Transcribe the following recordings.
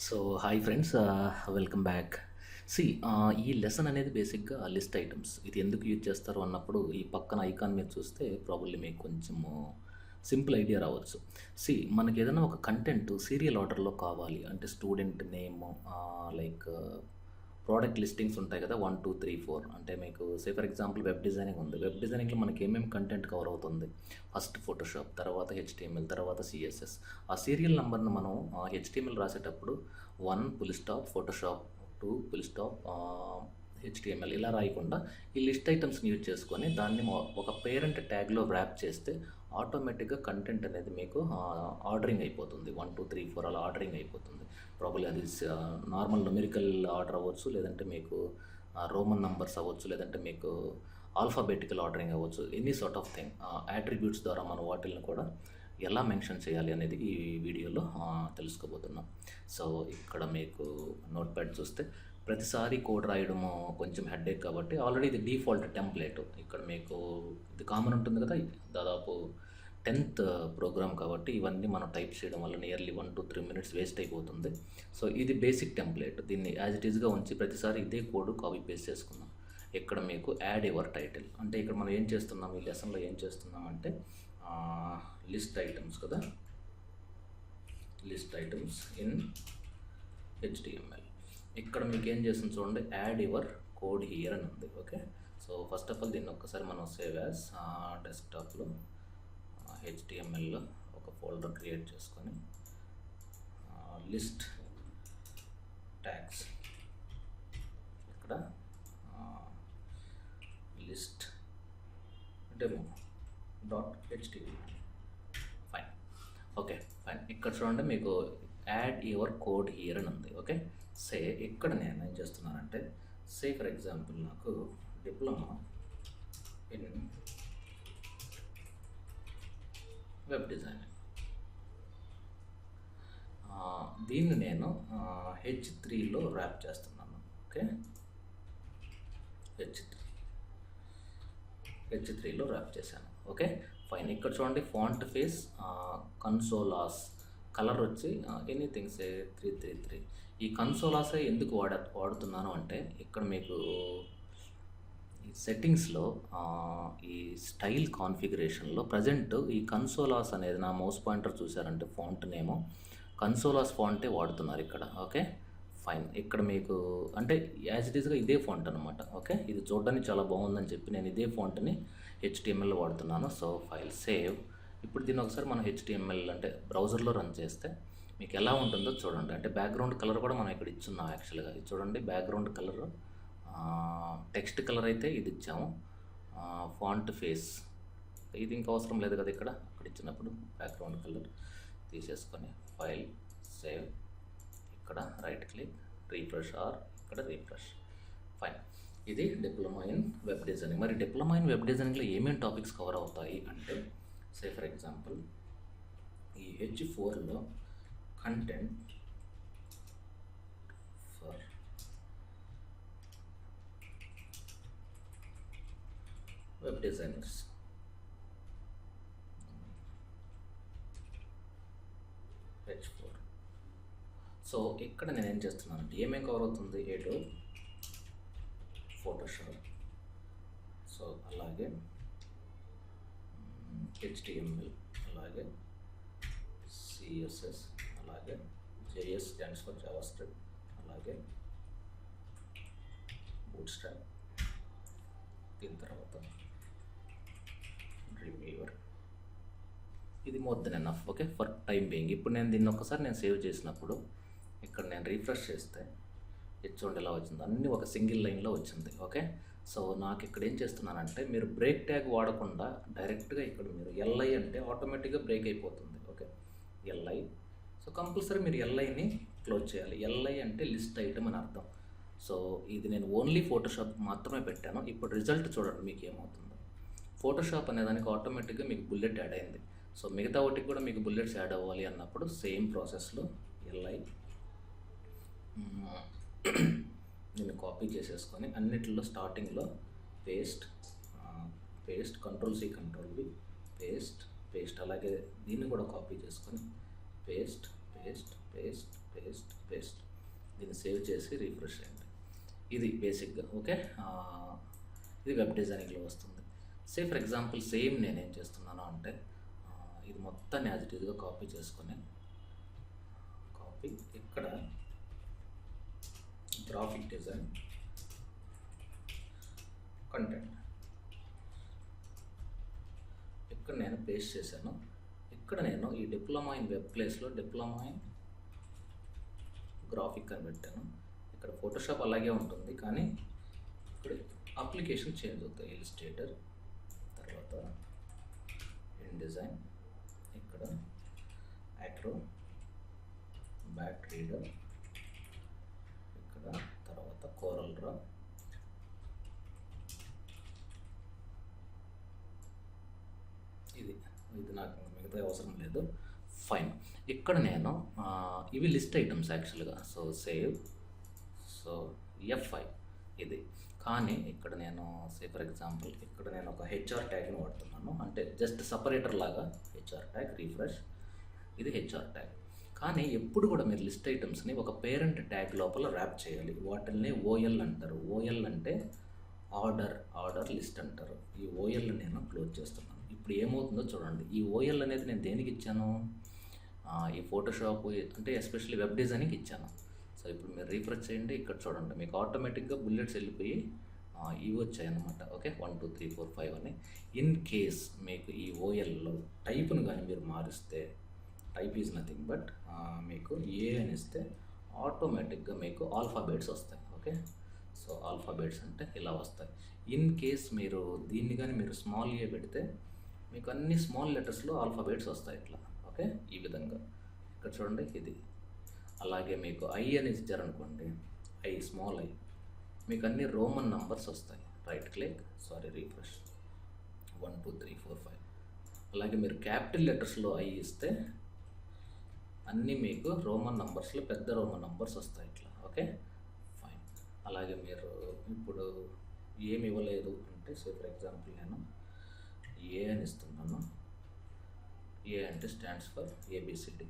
So hi friends, welcome back. ఈ lesson అనేది బేసిక్గా లిస్ట్ ఐటమ్స్. ఇది ఎందుకు యూజ్ చేస్తారు అన్నప్పుడు ఈ పక్కన ఐకాన్ మీద చూస్తే ప్రాబబ్లీ మీకు కొంచెము సింపుల్ ఐడియా రావచ్చు. మనకి ఏదైనా ఒక కంటెంట్ సీరియల్ ఆర్డర్లో కావాలి అంటే student name, like product listings ఉంటాయి కదా, 1 2 3 4. అంటే మీకు ఫర్ ఎగ్జాంపుల్ వెబ్ డిజైనింగ్ ఉంది. వెబ్ డిజైనింగ్లో మనకి ఏమేమి కంటెంట్ కవర్ అవుతుంది, ఫస్ట్ ఫోటోషాప్, తర్వాత హెచ్టిఎంఎల్, తర్వాత సిఎస్ఎస్. ఆ సీరియల్ నెంబర్ను మనం హెచ్టిఎంఎల్ రాసేటప్పుడు 1 full stop Photoshop, 2 full stop HTML ఇలా రాయకుండా ఈ లిస్ట్ ఐటమ్స్ని యూజ్ చేసుకొని దాన్ని ఒక పేరెంట్ ట్యాగ్లో ర్యాప్ చేస్తే ఆటోమేటిక్గా కంటెంట్ అనేది మీకు ఆర్డరింగ్ అయిపోతుంది. 1 2 3 4 అలా ఆర్డరింగ్ అయిపోతుంది. ప్రాబ్లీ అది నార్మల్ న్యూమెరికల్ ఆర్డర్ అవ్వచ్చు, లేదంటే మీకు రోమన్ నంబర్స్ అవ్వచ్చు, లేదంటే మీకు ఆల్ఫాబెటికల్ ఆర్డరింగ్ అవ్వచ్చు. Any sort of thing attributes ద్వారా మనం వాటిల్ని కూడా ఎలా మెన్షన్ చేయాలి అనేది ఈ వీడియోలో తెలుసుకోబోతున్నాం. సో ఇక్కడ మీకు నోట్ ప్యాడ్ చూస్తే ప్రతిసారి కోడ్ రాయడము కొంచెం హెడ్ఏక్ కాబట్టి ఆల్రెడీ ఇది డిఫాల్ట్ టెంప్లెట్. ఇక్కడ మీకు ఇది కామన్ ఉంటుంది కదా, దాదాపు 10th ప్రోగ్రామ్ కాబట్టి ఇవన్నీ మనం టైప్ చేయడం వల్ల నియర్లీ 1 to 3 minutes వేస్ట్ అయిపోతుంది. సో ఇది బేసిక్ టెంప్లెట్. దీన్ని యాజ్ ఇట్ ఈస్గా ఉంచి ప్రతిసారి ఇదే కోడ్ కాపీ పేస్ట్ చేసుకుందాం. ఇక్కడ మీకు యాడ్ యువర్ టైటిల్ అంటే ఇక్కడ మనం ఏం చేస్తున్నాం, ఈ లెసన్లో ఏం చేస్తున్నాం అంటే లిస్ట్ ఐటమ్స్ కదా, లిస్ట్ ఐటమ్స్ ఇన్ హెచ్టిఎంఎల్. ఇక్కడ మీకు ఏం చేస్తుంది చూడండి, యాడ్ యువర్ కోడ్ హియర్ అని ఉంది. Okay, so first of all దీన్ని ఒక్కసారి మనం సేవ్ యాజ్ డెస్క్టాప్లో హెచ్టిఎంఎల్లో ఒక ఫోల్డర్ క్రియేట్ చేసుకొని లిస్ట్ ట్యాగ్స్, ఇక్కడ list demo .html. Fine, okay fine. ఇక్కడ చూడండి మీకు యాడ్ యువర్ కోడ్ హియర్ అని ఉంది. ఓకే, ఇక్కడ నేను ఏం చేస్తున్నానంటే ఫర్ ఎగ్జాంపుల్ నాకు డిప్లొమా ఇన్ వెబ్ డిజైనింగ్, దీన్ని నేను H3లో ర్యాప్ చేస్తున్నాను. ఓకే, హెచ్3లో ర్యాప్ చేశాను. Okay fine. ఇక్కడ చూడండి ఫాంట్ ఫేస్ కన్సోలాస్, కలర్ వచ్చి ఎనీథింగ్ 333. ఈ కన్సోలాసే ఎందుకు వాడుతున్నాను అంటే ఇక్కడ మీకు ఈ సెట్టింగ్స్లో ఈ స్టైల్ కాన్ఫిగరేషన్లో ప్రజెంట్ ఈ కన్సోలాస్ అనేది నా మౌస్ పాయింటర్ చూసారంటే ఫాంట్ నేమో కన్సోలాస్ ఫాంటే వాడుతున్నారు ఇక్కడ. Okay fine. ఇక్కడ మీకు అంటే యాజ్ ఇట్ ఈస్గా ఇదే ఫాంట్ అనమాట. ఓకే, ఇది చూడడానికి చాలా బాగుందని చెప్పి నేను ఇదే ఫాంట్ని హెచ్టిఎంఎల్లో వాడుతున్నాను. So file save. ఇప్పుడు దీన్ని ఒకసారి మనం హెచ్టిఎంఎల్ అంటే బ్రౌజర్లో రన్ చేస్తే మీకు ఎలా ఉంటుందో చూడండి. అంటే బ్యాక్గ్రౌండ్ కలర్ కూడా మనం ఇక్కడ ఇచ్చున్నాం యాక్చువల్గా. ఇది చూడండి, బ్యాక్గ్రౌండ్ కలర్ టెక్స్ట్ కలర్ అయితే ఇది ఇచ్చాము. ఫాంట్ ఫేస్ ఇది ఇంకా అవసరం లేదు కదా, ఇక్కడ ఇచ్చినప్పుడు బ్యాక్గ్రౌండ్ కలర్ తీసేసుకొని ఫైల్ సేవ్, ఇక్కడ రైట్ క్లిక్, రీఫ్రెష్ ఆర్ ఇక్కడ రీఫ్రెష్. ఫైన్. ఇది డిప్లొమా ఇన్ వెబ్ డిజైనింగ్. మరి డిప్లొమా ఇన్ వెబ్ డిజైనింగ్లో ఏమేమి టాపిక్స్ కవర్ అవుతాయి అంటే ఫర్ ఎగ్జాంపుల్ ఈ H4లో content for web designers, H4. So ఇక్కడ నేను ఏం చేస్తున్నాను అంటే ఏమేమి కవర్ అవుతుంది, ఏదో ఫోటోషాప్, సో అలాగే హెచ్టిఎంఎల్, అలాగే సిఎస్ఎస్, అలాగే జేఎస్ స్టాండ్స్ ఫర్ జావాస్క్రిప్ట్, అలాగే బూట్స్ట్రాప్, దీని తర్వాత డ్రీమ్వీవర్. ఇది more than enough. Okay for time being. ఇప్పుడు నేను దీన్ని ఒకసారి సేవ్ చేసినప్పుడు ఇక్కడ నేను రీఫ్రెష్ చేస్తే ఇది చూడండి ఎలా వచ్చింది, అన్నీ ఒక సింగిల్ లైన్లో వచ్చింది. ఓకే, సో నాకు ఇక్కడ ఏం చేస్తున్నానంటే మీరు బ్రేక్ ట్యాగ్ వాడకుండా డైరెక్ట్గా ఇక్కడ మీరు ఎల్ఐ అంటే ఆటోమేటిక్గా బ్రేక్ అయిపోతుంది. ఓకే ఎల్ఐ, సో కంపల్సరీ మీరు ఎల్ఐని క్లోజ్ చేయాలి. ఎల్ఐ అంటే లిస్ట్ ఐటమ్ అని అర్థం. సో ఇది నేను ఓన్లీ ఫోటోషాప్ మాత్రమే పెట్టాను. ఇప్పుడు రిజల్ట్ చూడండి మీకు ఏమవుతుందో. ఫోటోషాప్ అనేదానికి ఆటోమేటిక్గా మీకు బుల్లెట్ యాడ్ అయింది. సో మిగతా వాటికి కూడా మీకు బుల్లెట్స్ యాడ్ అవ్వాలి అన్నప్పుడు సేమ్ ప్రాసెస్లో ఎల్ఐ నేను కాపీ చేసేసుకొని అన్నిటిలో స్టార్టింగ్లో పేస్ట్ కంట్రోల్-C కంట్రోల్-V, పేస్ట్ అలాగే దీన్ని కూడా కాపీ చేసుకొని పేస్ట్ పేస్ట్. దీన్ని సేవ్ చేసి రీఫ్రెష్ చేయండి. ఇది బేసిక్గా ఓకే. ఇది వెబ్ డిజైనింగ్లో వస్తుంది. ఫర్ ఎగ్జాంపుల్ సేమ్ నేనేం చేస్తున్నాను అంటే ఇది మొత్తాన్ని యాజ్ ఇట్ ఈజ్గా కాపీ చేసుకొని ఇక్కడ గ్రాఫిక్ డిజైన్ కంటెంట్ ఇక్కడ నేను పేస్ట్ చేశాను. ఇక్కడ నేను ఈ డిప్లొమా ఇన్ వెబ్ ప్లేస్లో డిప్లొమా ఇన్ గ్రాఫిక్ అని పెట్టాను. ఇక్కడ ఫోటోషాప్ అలాగే ఉంటుంది, కానీ ఇక్కడ అప్లికేషన్ చేంజ్ అవుతాయి. ఇలిస్ట్రేటర్, తర్వాత ఇన్ డిజైన్, ఇక్కడ యాక్రో, బ్యాక్ రీడర్, ఇక్కడ తర్వాత కోరల్ డ్రా, ఇది నాకు మిగతా అవసరం లేదు. ఫైన్. ఇక్కడ నేను ఇవి లిస్ట్ ఐటమ్స్ యాక్చువల్గా. సో సేవ్, సో F5 ఇది. కానీ ఇక్కడ నేను ఫర్ ఎగ్జాంపుల్ ఇక్కడ నేను ఒక హెచ్ఆర్ ట్యాగ్ని వాడుతున్నాను. అంటే జస్ట్ సపరేటర్ లాగా హెచ్ఆర్ ట్యాగ్, రీఫ్రెష్, ఇది హెచ్ఆర్ ట్యాగ్. కానీ ఎప్పుడు కూడా మీరు లిస్ట్ ఐటమ్స్ని ఒక పేరెంట్ ట్యాగ్ లోపల ర్యాప్ చేయాలి. వాటిల్ని ఓఎల్ అంటారు. ఓఎల్ అంటే ఆర్డర్ లిస్ట్ అంటారు. ఈ ఓఎల్ నేను క్లోజ్ చేస్తున్నాను. ఇప్పుడు ఏమవుతుందో చూడండి. ఈ ఓఎల్ అనేది నేను దేనికి ఇచ్చాను? ఈ ఫోటోషాప్ అంటే ఎస్పెషల్లీ వెబ్ డిజైనింగ్కి ఇచ్చాను. సో ఇప్పుడు మీరు రీఫ్రెష్ చేయండి. ఇక్కడ చూడండి, మీకు ఆటోమేటిక్గా బుల్లెట్స్ వెళ్ళిపోయి ఇవి వచ్చాయి అన్నమాట. ఓకే, 1 2 3 4 5 అని. ఇన్ కేస్ మీకు ఈ ఓఎల్లో టైప్ను కానీ మీరు మారిస్తే, టైప్ ఈజ్ నథింగ్ బట్ మీకు ఏ అని ఇస్తే ఆటోమేటిక్గా మీకు ఆల్ఫాబెట్స్ వస్తాయి. ఓకే, సో ఆల్ఫాబెట్స్ అంటే ఇలా వస్తాయి. ఇన్ కేస్ మీరు దీన్ని కానీ మీరు స్మాల్ ఏ పెడితే మీకు అన్ని స్మాల్ లెటర్స్లో ఆల్ఫాబెట్స్ వస్తాయి ఇట్లా. ఓకే, ఈ విధంగా ఇక్కడ చూడండి ఇది. అలాగే మీకు ఐ అని ఇచ్చారనుకోండి, ఐ స్మాల్ ఐ, మీకు అన్ని రోమన్ నంబర్స్ వస్తాయి. Right click, refresh, 1 2 3 4 5. అలాగే మీరు క్యాపిటల్ లెటర్స్లో ఐ ఇస్తే అన్నీ మీకు రోమన్ నంబర్స్లో పెద్ద రోమన్ నంబర్స్ వస్తాయి ఇట్లా. Okay, fine. అలాగే మీరు ఇప్పుడు ఏమి ఇవ్వలేదు అంటే ఫర్ ఎగ్జాంపుల్ నేను ఏ అని ఇస్తున్నాను. ఏ అంటే stands for ABCD.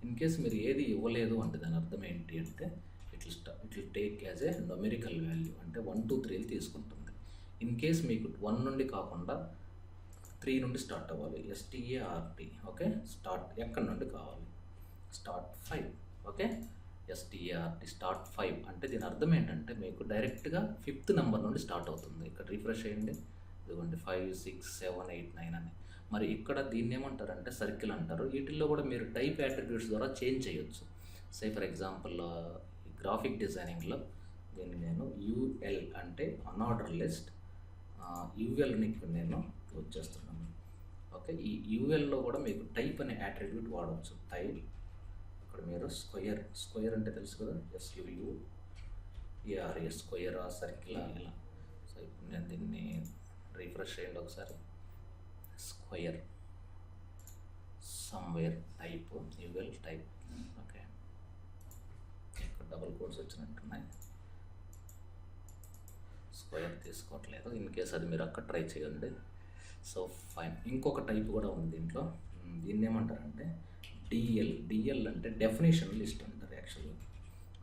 In case మీరు ఏది ఇవ్వలేదు అంటే దాని అర్థం ఏంటి అంటే it will take as a numerical value, అంటే 1 2 3 తీసుకుంటుంది. ఇన్ కేస్ మీకు 1 నుండి కాకుండా 3 నుండి స్టార్ట్ అవ్వాలి, START. ఓకే, స్టార్ట్ ఎక్కడి నుండి కావాలి? స్టార్ట్ 5. ఓకే, START స్టార్ట్ 5 అంటే దీని అర్థం ఏంటంటే మీకు డైరెక్ట్గా 5th నెంబర్ నుండి స్టార్ట్ అవుతుంది. ఇక్కడ రీఫ్రెష్ చేయండి, ఇదిగోండి 5 6 7 8 9 అని. మరి ఇక్కడ దీన్ని ఏమంటారంటే సర్కిల్ అంటారు. వీటిల్లో కూడా మీరు టైప్ యాట్రిబ్యూట్స్ ద్వారా చేంజ్ చేయొచ్చు. ఫర్ ఎగ్జాంపుల్ గ్రాఫిక్ డిజైనింగ్లో దీన్ని నేను UL అంటే అన్ఆర్డర్ లిస్ట్, ULని నేను క్లోజ్ చేస్తున్నాను. ఓకే, ఈ ULలో కూడా మీకు టైప్ అనే యాట్రిబ్యూట్ వాడవచ్చు. టైప్, ఇక్కడ మీరు స్క్వేర్ అంటే తెలుసు కదా, SQUARE, స్క్వేర్, సర్కిల్ ఇలా. సో ఇప్పుడు నేను దీన్ని రీఫ్రెష్ చేయండి ఒకసారి. Square, somewhere, type, UL type. Okay, ఇక్కడ డబుల్ కోడ్స్ వచ్చినట్టున్నాయి. స్క్వేర్ తీసుకోవట్లేదు. ఇన్ కేస్ అది మీరు అక్కడ ట్రై చేయండి. So fine. ఇంకొక టైప్ కూడా ఉంది దీంట్లో. దీన్ని ఏమంటారంటే DL అంటే డెఫినేషన్ లిస్ట్ అంటారు యాక్చువల్గా.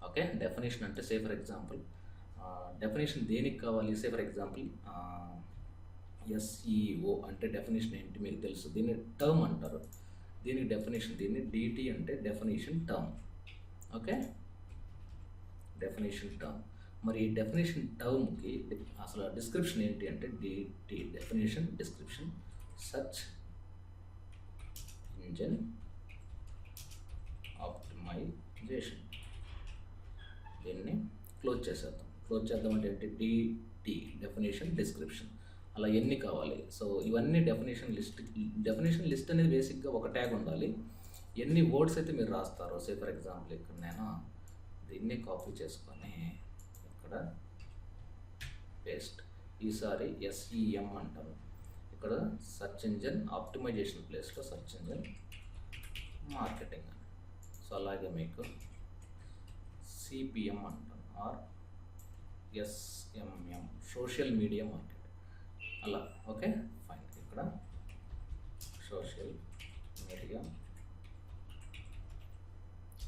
ఓకే, డెఫినేషన్ అంటే ఫర్ ఎగ్జాంపుల్ డెఫినేషన్ దేనికి కావాలి? ఫర్ ఎగ్జాంపుల్ SEO అంటే డెఫినేషన్ ఏంటి మీకు తెలుసు. దీన్ని టర్మ్ అంటారు. దీనికి డెఫినేషన్, దీన్ని DT అంటే definition term. Okay, definition term. మరి ఈ డెఫినేషన్ టర్మ్కి అసలు డిస్క్రిప్షన్ ఏంటి అంటే DT definition description, search engine optimisation. దీన్ని క్లోజ్ చేద్దాం అంటే ఏంటి? DT definition description. అలా ఎన్ని కావాలి? సో ఇవన్నీ డెఫినేషన్ లిస్ట్ అనేది బేసిక్గా ఒక ట్యాగ్ ఉండాలి. ఎన్ని వర్డ్స్ అయితే మీరు రాస్తారో ఫర్ ఎగ్జాంపుల్ ఇక్కడ నేను దీన్ని కాపీ చేసుకొని ఇక్కడ పేస్ట్. ఈసారి SEM అంటారు. ఇక్కడ సెర్చ్ ఇంజిన్ ఆప్టిమైజేషన్ ప్లేస్లో సెర్చ్ ఇంజిన్ మార్కెటింగ్. సో అలాగే మీకు CPM అంటారు, or SMM social media marketing అలా. Okay, fine. ఇక్కడ సోషల్ మీడియా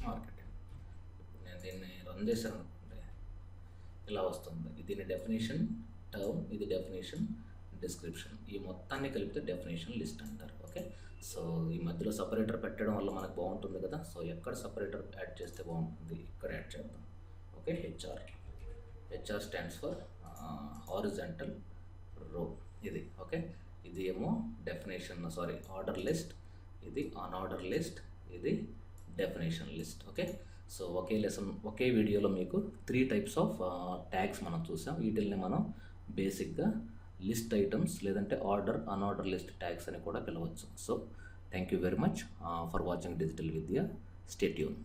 మార్కెటింగ్. రన్ చేశాను అనుకోండి, ఇలా వస్తుంది. దీని డెఫినేషన్ టర్మ్, ఇది డెఫినేషన్ డిస్క్రిప్షన్, ఈ మొత్తాన్ని కలిపితే డెఫినేషన్ లిస్ట్ అంటారు. ఓకే, సో ఈ మధ్యలో సపరేటర్ పెట్టడం వల్ల మనకు బాగుంటుంది కదా. సో ఎక్కడ సపరేటర్ యాడ్ చేస్తే బాగుంటుంది, ఇక్కడ యాడ్ చేద్దాం. Okay, HR stands for horizontal రో, ఇది. ఓకే, ఇది ఏమో డెఫినేషన్ ఆర్డర్ లిస్ట్, ఇది అన్ఆర్డర్ లిస్ట్, ఇది డెఫినేషన్ లిస్ట్. ఓకే, సో ఒకే వీడియోలో మీకు 3 టైప్స్ ఆఫ్ ట్యాగ్స్ మనం చూసాం. వీటిల్ని మనం బేసిక్గా లిస్ట్ ఐటమ్స్ లేదంటే ఆర్డర్ అన్ఆర్డర్ లిస్ట్ ట్యాగ్స్ అని కూడా పిలవచ్చు. So thank you very much for watching digital Vidya. Stay tune.